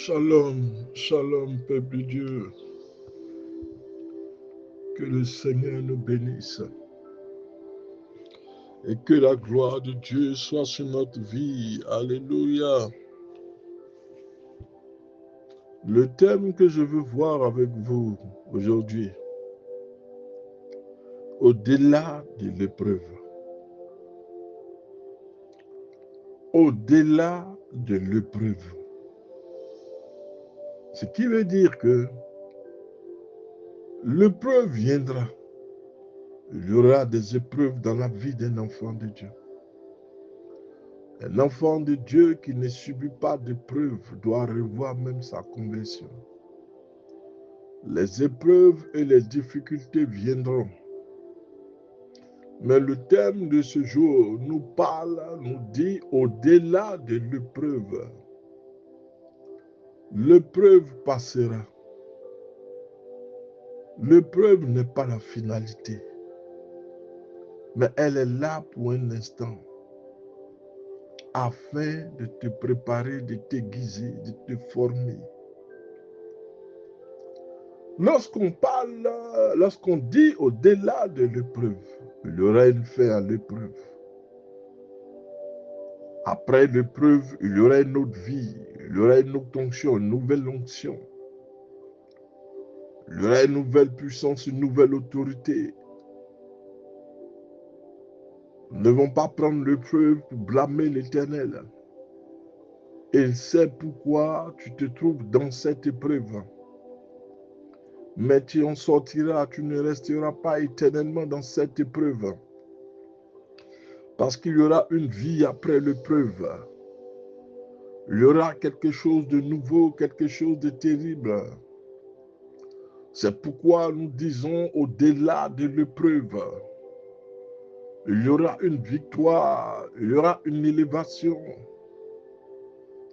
Shalom, shalom, peuple de Dieu. Que le Seigneur nous bénisse. Et que la gloire de Dieu soit sur notre vie. Alléluia. Le thème que je veux voir avec vous aujourd'hui, au-delà de l'épreuve. Au-delà de l'épreuve. Ce qui veut dire que l'épreuve viendra. Il y aura des épreuves dans la vie d'un enfant de Dieu. Un enfant de Dieu qui ne subit pas d'épreuves doit revoir même sa conversion. Les épreuves et les difficultés viendront. Mais le thème de ce jour nous parle, nous dit au-delà de l'épreuve. L'épreuve passera. L'épreuve n'est pas la finalité. Mais elle est là pour un instant. Afin de te préparer, de t'aiguiser, de te former. Lorsqu'on parle, lorsqu'on dit au-delà de l'épreuve, il y aura une fin à l'épreuve. Après l'épreuve, il y aura une autre vie, il y aura une autre onction, une nouvelle onction. Il y aura une nouvelle puissance, une nouvelle autorité. Nous ne devons pas prendre l'épreuve pour blâmer l'Éternel. Il sait pourquoi tu te trouves dans cette épreuve. Mais tu en sortiras, tu ne resteras pas éternellement dans cette épreuve. Parce qu'il y aura une vie après l'épreuve. Il y aura quelque chose de nouveau, quelque chose de terrible. C'est pourquoi nous disons au-delà de l'épreuve. Il y aura une victoire, il y aura une élévation.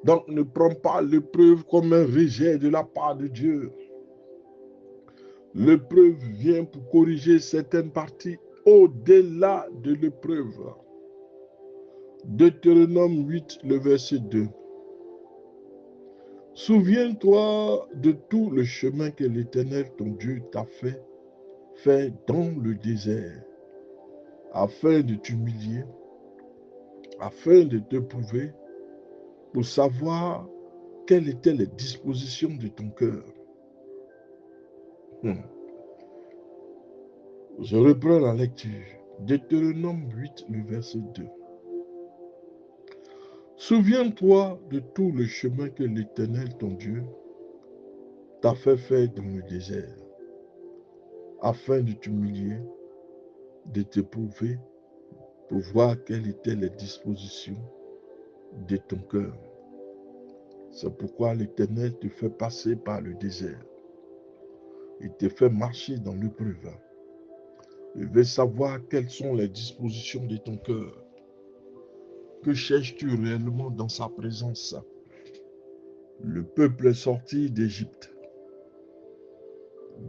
Donc ne prends pas l'épreuve comme un rejet de la part de Dieu. L'épreuve vient pour corriger certaines parties au-delà de l'épreuve. Deutéronome 8, le verset 2. Souviens-toi de tout le chemin que l'Éternel, ton Dieu, t'a fait dans le désert, afin de t'humilier, afin de te prouver, pour savoir quelles étaient les dispositions de ton cœur. Je reprends la lecture. Deutéronome 8, le verset 2. Souviens-toi de tout le chemin que l'Éternel, ton Dieu, t'a fait dans le désert, afin de t'humilier, de t'éprouver, pour voir quelles étaient les dispositions de ton cœur. C'est pourquoi l'Éternel te fait passer par le désert. Il te fait marcher dans l'épreuve. Il veut savoir quelles sont les dispositions de ton cœur. Que cherches-tu réellement dans sa présence? Le peuple est sorti d'Égypte.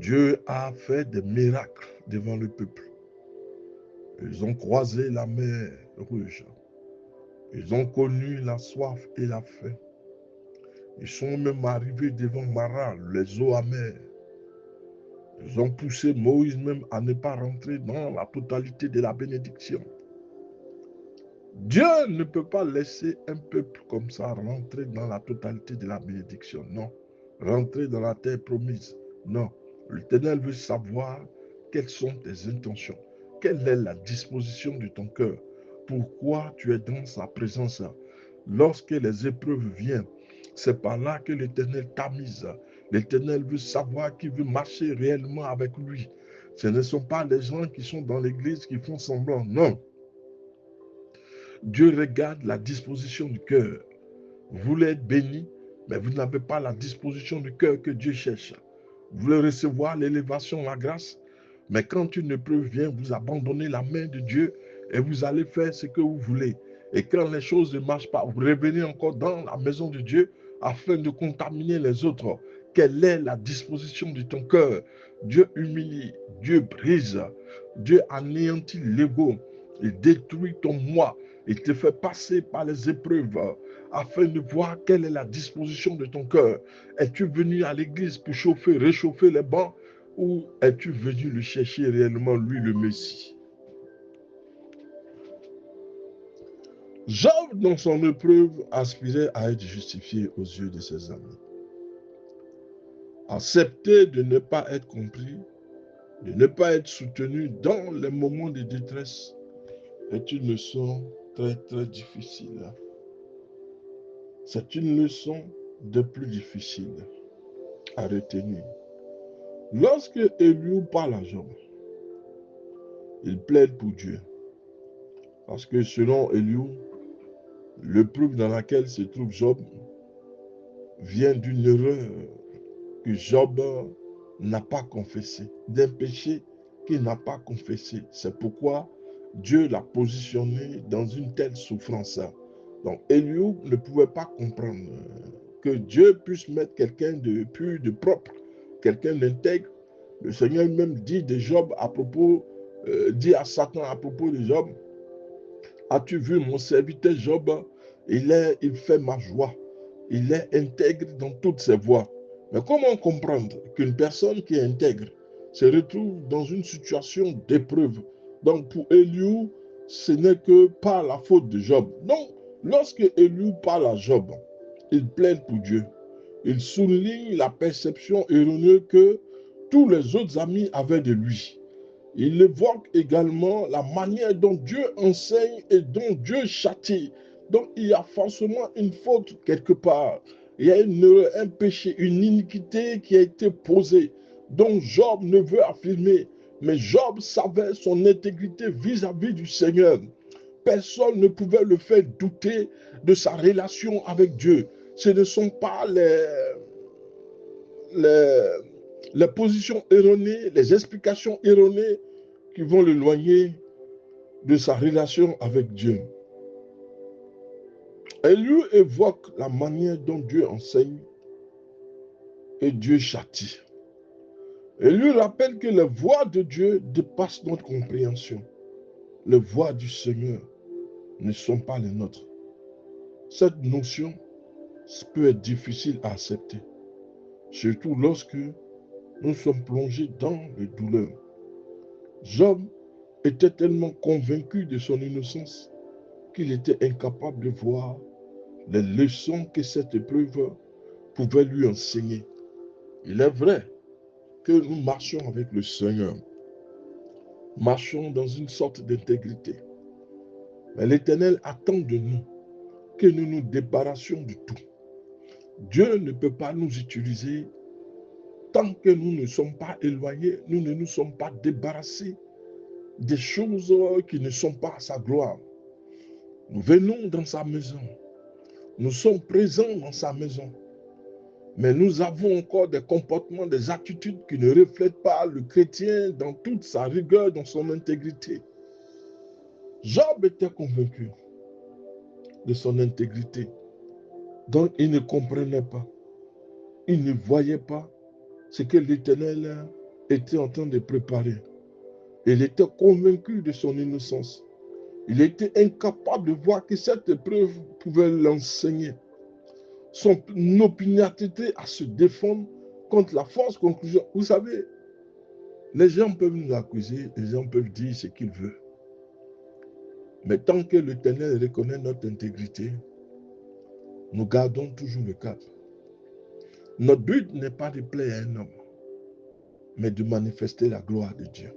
Dieu a fait des miracles devant le peuple. Ils ont croisé la mer Rouge. Ils ont connu la soif et la faim. Ils sont même arrivés devant Mara, les eaux amères. Ils ont poussé Moïse même à ne pas rentrer dans la totalité de la bénédiction. Dieu ne peut pas laisser un peuple comme ça rentrer dans la totalité de la bénédiction. Non. Rentrer dans la terre promise. Non. L'Éternel veut savoir quelles sont tes intentions. Quelle est la disposition de ton cœur. Pourquoi tu es dans sa présence. Lorsque les épreuves viennent, c'est par là que l'Éternel t'a mise. L'Éternel veut savoir qui veut marcher réellement avec lui. Ce ne sont pas les gens qui sont dans l'église qui font semblant. Non. Dieu regarde la disposition du cœur. Vous voulez être béni, mais vous n'avez pas la disposition du cœur que Dieu cherche. Vous voulez recevoir l'élévation, la grâce, mais quand une épreuve vient, vous abandonnez la main de Dieu et vous allez faire ce que vous voulez. Et quand les choses ne marchent pas, vous revenez encore dans la maison de Dieu afin de contaminer les autres. Quelle est la disposition de ton cœur? Dieu humilie, Dieu brise, Dieu anéantit l'ego, il détruit ton moi. Il te fait passer par les épreuves afin de voir quelle est la disposition de ton cœur. Es-tu venu à l'église pour chauffer, réchauffer les bancs ou es-tu venu le chercher réellement, lui, le Messie? Job, dans son épreuve, aspirait à être justifié aux yeux de ses amis. Accepter de ne pas être compris, de ne pas être soutenu dans les moments de détresse est une leçon très très difficile. C'est une leçon de plus difficile à retenir. Lorsque Eliou parle à Job, il plaide pour Dieu. Parce que selon Eliou, l'épreuve dans laquelle se trouve Job vient d'une erreur que Job n'a pas confessée, d'un péché qu'il n'a pas confessé. C'est pourquoi Dieu l'a positionné dans une telle souffrance. Donc Eliou ne pouvait pas comprendre que Dieu puisse mettre quelqu'un de pur, de propre, quelqu'un d'intègre. Le Seigneur même dit de Job à propos, dit à Satan à propos de Job, as-tu vu mon serviteur Job? Il fait ma joie. Il est intègre dans toutes ses voies. Mais comment comprendre qu'une personne qui est intègre se retrouve dans une situation d'épreuve? Donc pour Eliou, ce n'est que par la faute de Job. Donc, lorsque Eliou parle à Job, il plaide pour Dieu. Il souligne la perception erronée que tous les autres amis avaient de lui. Il évoque également la manière dont Dieu enseigne et dont Dieu châtie. Donc il y a forcément une faute quelque part. Il y a un péché, une iniquité qui a été posée, dont Job ne veut affirmer. Mais Job savait son intégrité vis-à-vis du Seigneur. Personne ne pouvait le faire douter de sa relation avec Dieu. Ce ne sont pas les positions erronées, les explications erronées qui vont l'éloigner de sa relation avec Dieu. Elle lui évoque la manière dont Dieu enseigne et Dieu châtie. Elle lui rappelle que les voies de Dieu dépassent notre compréhension. Les voies du Seigneur ne sont pas les nôtres. Cette notion peut être difficile à accepter, surtout lorsque nous sommes plongés dans les douleurs. Job était tellement convaincu de son innocence qu'il était incapable de voir les leçons que cette épreuve pouvait lui enseigner. Il est vrai que nous marchons avec le Seigneur, marchons dans une sorte d'intégrité. Mais l'Éternel attend de nous que nous nous débarrassions de tout. Dieu ne peut pas nous utiliser tant que nous ne sommes pas éloignés, nous ne nous sommes pas débarrassés des choses qui ne sont pas à sa gloire. Nous venons dans sa maison, nous sommes présents dans sa maison, mais nous avons encore des comportements, des attitudes qui ne reflètent pas le chrétien dans toute sa rigueur, dans son intégrité. Job était convaincu de son intégrité, donc il ne comprenait pas, il ne voyait pas ce que l'Éternel était en train de préparer. Il était convaincu de son innocence. Il était incapable de voir que cette épreuve pouvait l'enseigner. Son opiniâtreté à se défendre contre la fausse conclusion. Vous savez, les gens peuvent nous accuser, les gens peuvent dire ce qu'ils veulent. Mais tant que l'Éternel reconnaît notre intégrité, nous gardons toujours le cap. Notre but n'est pas de plaire à un homme, mais de manifester la gloire de Dieu.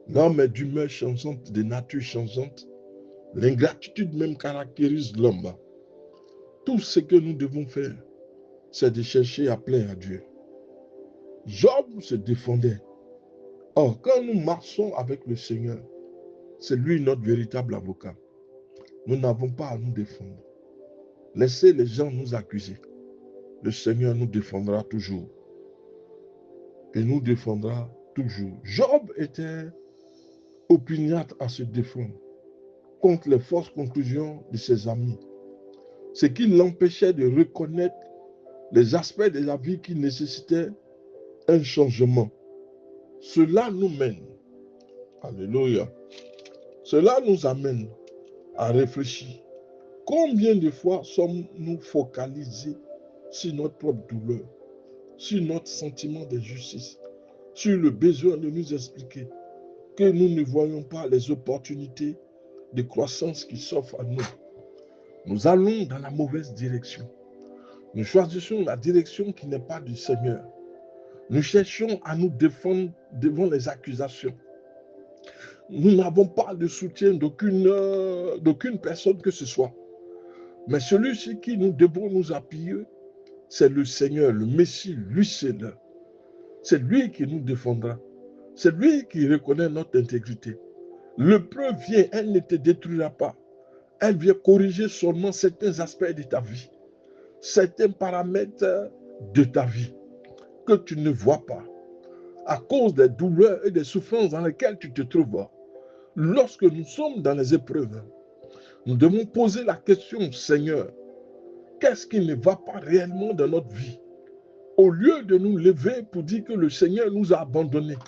L'homme est d'humeur changeante, de nature changeante. L'ingratitude même caractérise l'homme. Tout ce que nous devons faire, c'est de chercher à plaire à Dieu. Job se défendait. Or, quand nous marchons avec le Seigneur, c'est lui notre véritable avocat. Nous n'avons pas à nous défendre. Laissez les gens nous accuser. Le Seigneur nous défendra toujours. Et nous défendra toujours. Job était opiniâtre à se défendre contre les fausses conclusions de ses amis. Ce qui l'empêchait de reconnaître les aspects de la vie qui nécessitaient un changement. Cela nous mène, alléluia, cela nous amène à réfléchir. Combien de fois sommes-nous focalisés sur notre propre douleur, sur notre sentiment d'injustice, sur le besoin de nous expliquer, que nous ne voyons pas les opportunités de croissance qui s'offrent à nous. Nous allons dans la mauvaise direction. Nous choisissons la direction qui n'est pas du Seigneur. Nous cherchons à nous défendre devant les accusations. Nous n'avons pas de soutien d'aucune personne que ce soit. Mais celui sur qui nous devons nous appuyer, c'est le Seigneur, le Messie, lui seul. C'est lui qui nous défendra. C'est lui qui reconnaît notre intégrité. L'épreuve vient, elle ne te détruira pas. Elle vient corriger seulement certains aspects de ta vie, certains paramètres de ta vie que tu ne vois pas à cause des douleurs et des souffrances dans lesquelles tu te trouves. Lorsque nous sommes dans les épreuves, nous devons poser la question, Seigneur, qu'est-ce qui ne va pas réellement dans notre vie? Au lieu de nous lever pour dire que le Seigneur nous a abandonnés,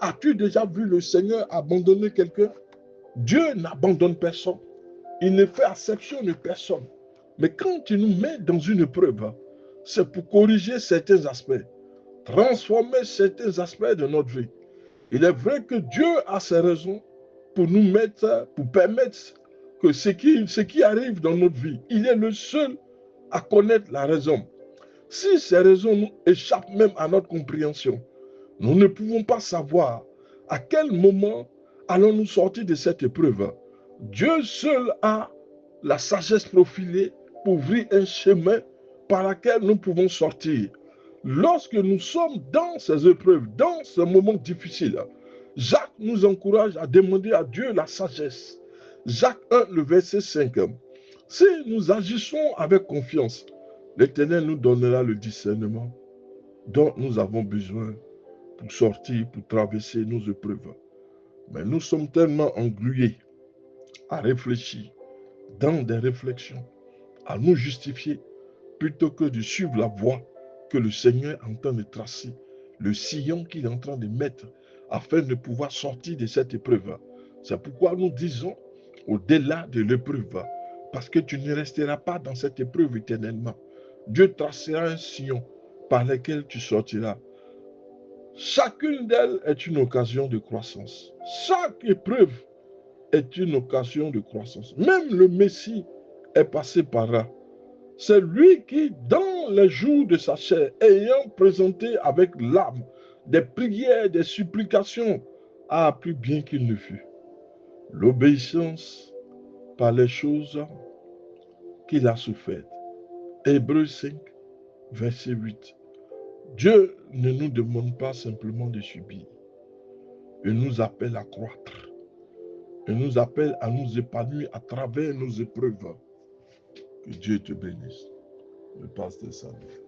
as-tu déjà vu le Seigneur abandonner quelqu'un? Dieu n'abandonne personne. Il ne fait exception de personne. Mais quand il nous met dans une épreuve, c'est pour corriger certains aspects, transformer certains aspects de notre vie. Il est vrai que Dieu a ses raisons pour nous mettre, pour permettre que ce qui arrive dans notre vie, il est le seul à connaître la raison. Si ces raisons nous échappent même à notre compréhension, nous ne pouvons pas savoir à quel moment allons-nous sortir de cette épreuve. Dieu seul a la sagesse profilée pour ouvrir un chemin par lequel nous pouvons sortir. Lorsque nous sommes dans ces épreuves, dans ce moment difficile, Jacques nous encourage à demander à Dieu la sagesse. Jacques 1, le verset 5. Si nous agissons avec confiance, l'Éternel nous donnera le discernement dont nous avons besoin pour sortir, pour traverser nos épreuves. Mais nous sommes tellement englués à réfléchir, dans des réflexions, à nous justifier, plutôt que de suivre la voie que le Seigneur est en train de tracer, le sillon qu'il est en train de mettre, afin de pouvoir sortir de cette épreuve. C'est pourquoi nous disons, au-delà de l'épreuve, parce que tu ne resteras pas dans cette épreuve éternellement. Dieu tracera un sillon par lequel tu sortiras. Chacune d'elles est une occasion de croissance. Chaque épreuve est une occasion de croissance. Même le Messie est passé par là. C'est lui qui, dans les jours de sa chair, ayant présenté avec l'âme des prières, des supplications, a appris bien qu'il ne fut. L'obéissance par les choses qu'il a souffertes. Hébreux 5, verset 8. Dieu ne nous demande pas simplement de subir. Il nous appelle à croître. Il nous appelle à nous épanouir à travers nos épreuves. Que Dieu te bénisse. Le pasteur Samuel.